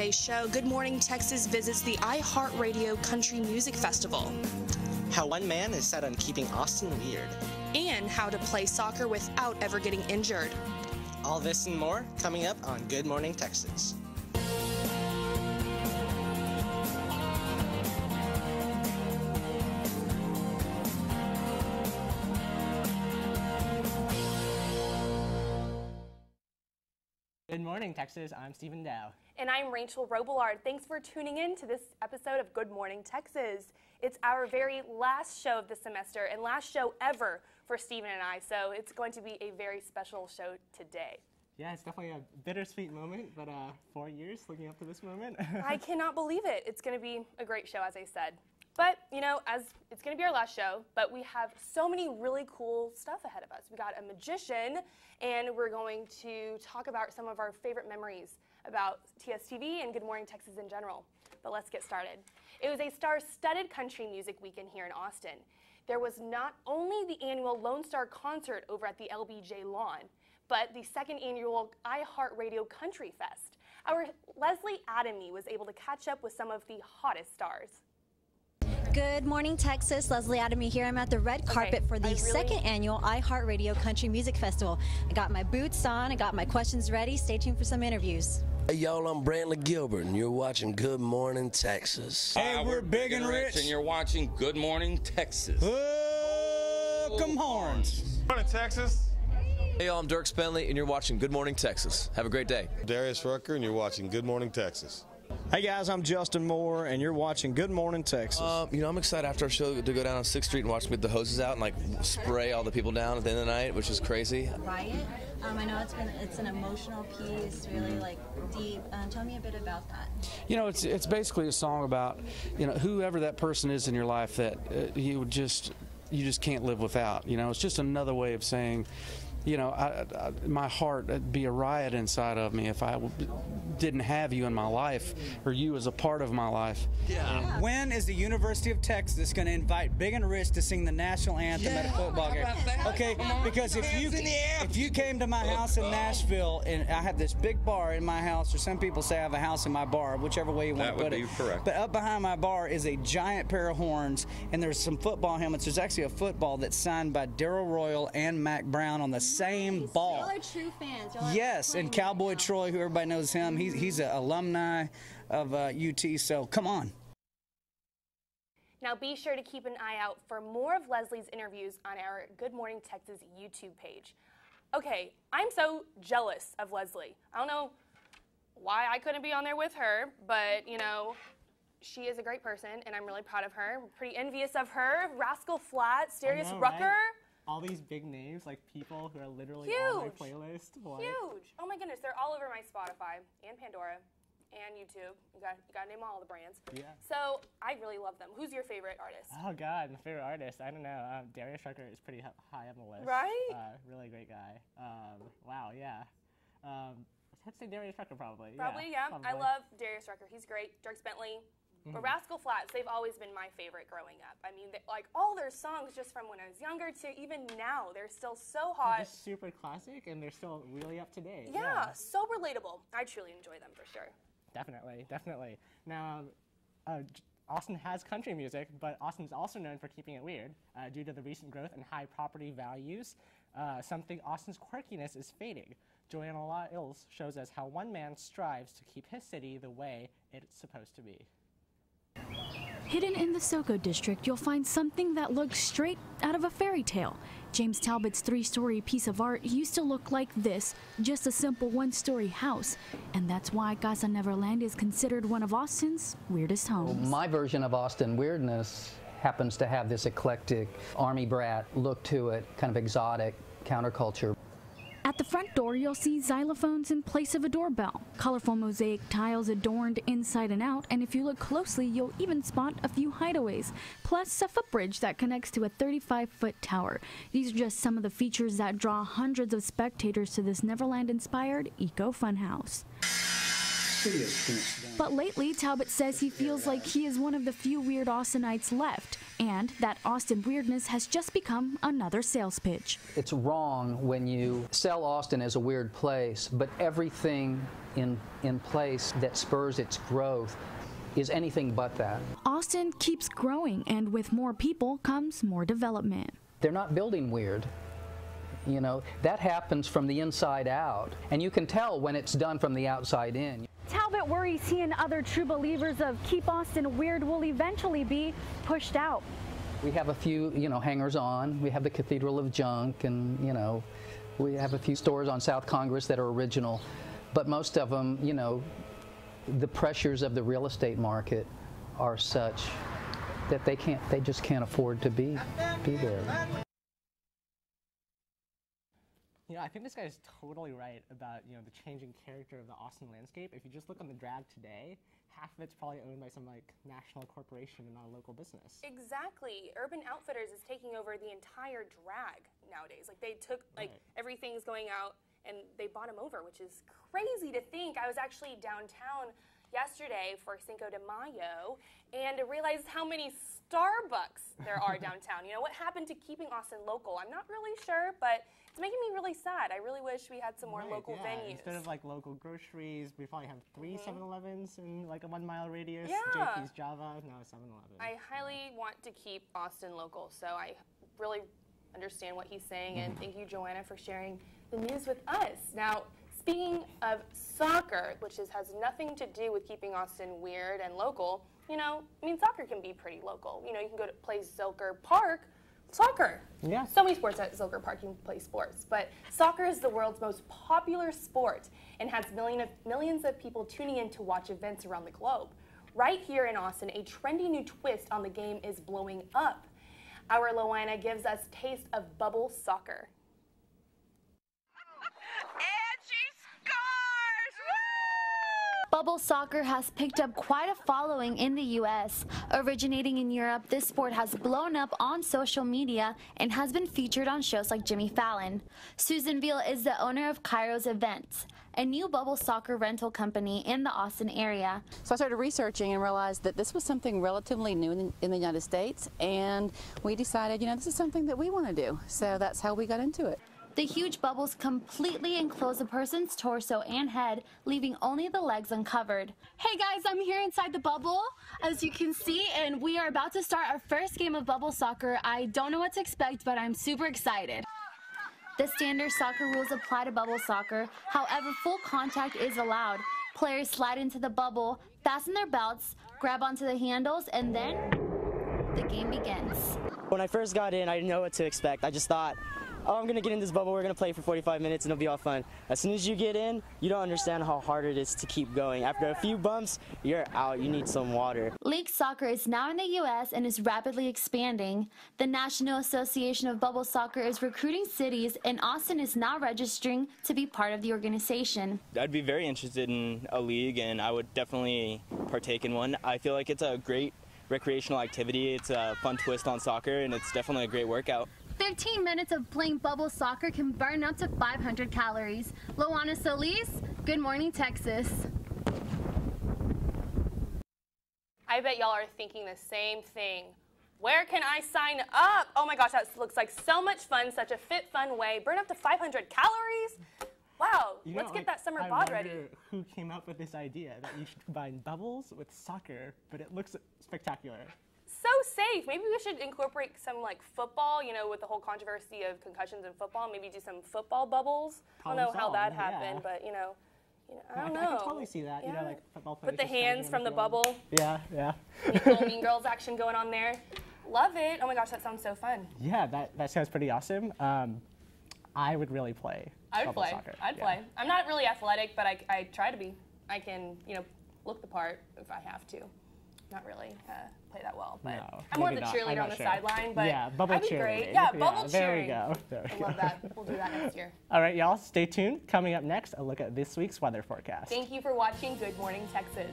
Today's show, Good Morning Texas visits the iHeartRadio Country Music Festival. How one man is set on keeping Austin weird. And how to play soccer without ever getting injured. All this and more coming up on Good Morning Texas. Good morning, Texas. I'm Stephen Dow. And I'm Rachel Robillard. Thanks for tuning in to this episode of Good Morning Texas. It's our very last show of the semester and last show ever for Stephen and I, so it's going to be a very special show today. Yeah, it's definitely a bittersweet moment, but 4 years looking up to this moment. I cannot believe it. It's going to be a great show, as I said. But, you know, as it's going to be our last show, but we have so many really cool stuff ahead of us. We got a magician, and we're going to talk about some of our favorite memories about TSTV and Good Morning Texas in general. But let's get started. It was a star-studded country music weekend here in Austin. There was not only the annual Lone Star concert over at the LBJ Lawn, but the second annual iHeartRadio Country Fest. Our Leslie Adamy was able to catch up with some of the hottest stars. Good morning, Texas. Leslie Adamy here. I'm at the red carpet for the second annual iHeartRadio Country Music Festival. I got my boots on, I got my questions ready. Stay tuned for some interviews. Hey, y'all, I'm Brantley Gilbert, and you're watching Good Morning Texas. Hey, we're Big and Rich, and you're watching Good Morning Texas. Welcome, horns. Good morning, Texas. Hey, y'all, I'm Dirk Spenley, and you're watching Good Morning Texas. Have a great day. Darius Rucker, and you're watching Good Morning Texas. Hey guys, I'm Justin Moore, and you're watching Good Morning Texas. You know, I'm excited after our show to go down on 6th Street and watch them get the hoses out and like spray all the people down at the end of the night, which is crazy. Riot. I know it's an emotional piece, really like deep. Tell me a bit about that. You know, it's basically a song about, you know, whoever that person is in your life that you just can't live without. You know, it's just another way of saying, you know, my heart would be a riot inside of me if I didn't have you in my life, or you as a part of my life. Yeah. When is the University of Texas going to invite Big and Rich to sing the national anthem at a football game? Okay, because if you came to my house in Nashville, and I have this big bar in my house, or some people say I have a house in my bar, whichever way you want to put it. That would be correct. But up behind my bar is a giant pair of horns, and there's some football helmets. There's actually a football that's signed by Darrell Royal and Mac Brown on the same ball. Y'all are true fans. Yes, and Cowboy Troy, who everybody knows him, he's an alumni of UT, so come on. Now be sure to keep an eye out for more of Leslie's interviews on our Good Morning Texas YouTube page. Okay, I'm so jealous of Leslie. I don't know why I couldn't be on there with her, but you know, she is a great person and I'm really proud of her. I'm pretty envious of her. Rascal Flatts, Darius Rucker. Right? All these big names, like people who are literally on my playlist. What? Huge. Oh my goodness, they're all over my Spotify and Pandora and YouTube. You got to name all the brands. Yeah. So I really love them. Who's your favorite artist? Oh God, my favorite artist. I don't know. Darius Rucker is pretty high on the list. Right? Really great guy. Wow. Yeah. I'd say Darius Rucker probably. Probably, yeah. Probably. I love Darius Rucker. He's great. Dirk Bentley. But Rascal Flatts, they've always been my favorite growing up. I mean, like all their songs, just from when I was younger to even now, they're still so hot. They're just super classic, and they're still really up to date. Yeah, so relatable. I truly enjoy them for sure. Definitely, definitely. Now, Austin has country music, but Austin's also known for keeping it weird due to the recent growth in high property values. Something Austin's quirkiness is fading. Joanna Ills shows us how one man strives to keep his city the way it's supposed to be. Hidden in the Soco district, you'll find something that looks straight out of a fairy tale. James Talbot's 3-story piece of art used to look like this, just a simple 1-story house. And that's why Casa Neverland is considered one of Austin's weirdest homes. My version of Austin weirdness happens to have this eclectic army brat look to it, kind of exotic counterculture. At the front door, you'll see xylophones in place of a doorbell, colorful mosaic tiles adorned inside and out, and if you look closely, you'll even spot a few hideaways, plus a footbridge that connects to a 35-foot tower. These are just some of the features that draw hundreds of spectators to this Neverland-inspired eco-funhouse. shittiest when it's done. But lately, Talbot says he feels like he is one of the few weird Austinites left, and that Austin weirdness has just become another sales pitch. It's wrong when you sell Austin as a weird place, but everything in place that spurs its growth is anything but that. Austin keeps growing, and with more people comes more development. They're not building weird. You know, that happens from the inside out, and you can tell when it's done from the outside in. Talbot worries he and other true believers of Keep Austin Weird will eventually be pushed out. We have a few, hangers-on. We have the Cathedral of Junk, and, we have a few stores on South Congress that are original. But most of them, the pressures of the real estate market are such that they just can't afford to be there. I think this guy is totally right about, the changing character of the Austin landscape. If you just look on the drag today, half of it's probably owned by some national corporation and not a local business. Exactly. Urban Outfitters is taking over the entire drag nowadays. They took everything's going out and they bought them over, which is crazy to think. I was actually downtown yesterday for Cinco de Mayo and realized how many Starbucks there are downtown. What happened to keeping Austin local? I'm not really sure, but it's making me really sad. I really wish we had some more local venues. Instead of local groceries, we probably have 3 7-Elevens in a 1 mile radius. Yeah. JP's Java, now 7-Eleven. I highly want to keep Austin local, so I really understand what he's saying, and thank you, Joanna, for sharing the news with us. Now, speaking of soccer, which has nothing to do with keeping Austin weird and local, soccer can be pretty local. You can go to play Zilker Park, soccer. Yeah. So many sports at Zilker Park, you can play sports. But soccer is the world's most popular sport and has millions of people tuning in to watch events around the globe. Right here in Austin, a trendy new twist on the game is blowing up. Our Loana gives us taste of bubble soccer. Bubble soccer has picked up quite a following in the U.S. Originating in Europe, this sport has blown up on social media and has been featured on shows like Jimmy Fallon. Susan Veal is the owner of Kairos Events, a new bubble soccer rental company in the Austin area. So I started researching and realized that this was something relatively new in the United States, and we decided, this is something that we want to do. So that's how we got into it. The huge bubbles completely enclose a person's torso and head, leaving only the legs uncovered. Hey guys, I'm here inside the bubble, as you can see, and we are about to start our first game of bubble soccer. I don't know what to expect, but I'm super excited. The standard soccer rules apply to bubble soccer. However, full contact is allowed. Players slide into the bubble, fasten their belts, grab onto the handles, and then the game begins. When I first got in, I didn't know what to expect. I just thought, oh, I'm going to get in this bubble, we're going to play for 45 minutes, and it'll be all fun. As soon as you get in, you don't understand how hard it is to keep going. After a few bumps, you're out. You need some water. League soccer is now in the U.S. and is rapidly expanding. The National Association of Bubble Soccer is recruiting cities, and Austin is now registering to be part of the organization. I'd be very interested in a league, and I would definitely partake in one. I feel like it's a great recreational activity. It's a fun twist on soccer, and it's definitely a great workout. 15 minutes of playing bubble soccer can burn up to 500 calories. Loana Solis, Good Morning, Texas. I bet y'all are thinking the same thing. Where can I sign up? Oh my gosh, that looks like so much fun, such a fit, fun way. Burn up to 500 calories? Wow, let's get that summer bod ready. I wonder who came up with this idea that you should combine bubbles with soccer, but it looks spectacular. So safe. Maybe we should incorporate some football, with the whole controversy of concussions in football. Maybe do some football bubbles. I don't know how that happened, but I don't know. I can totally see that. Yeah. Football players. With the hands from the bubble. Yeah, yeah. Little Mean Girls action going on there. Love it. Oh my gosh, that sounds so fun. Yeah, that sounds pretty awesome. I would really play. I would play. Soccer. I'd play. I'm not really athletic, but I try to be. I can, look the part if I have to. Not really play that well, but no, I'm more the cheerleader on the sideline, but yeah, bubble I'd be great. cheerleading. Yeah, bubble There cheering. we go. I love that. We'll do that next year. All right, y'all, stay tuned. Coming up next, a look at this week's weather forecast. Thank you for watching Good Morning Texas.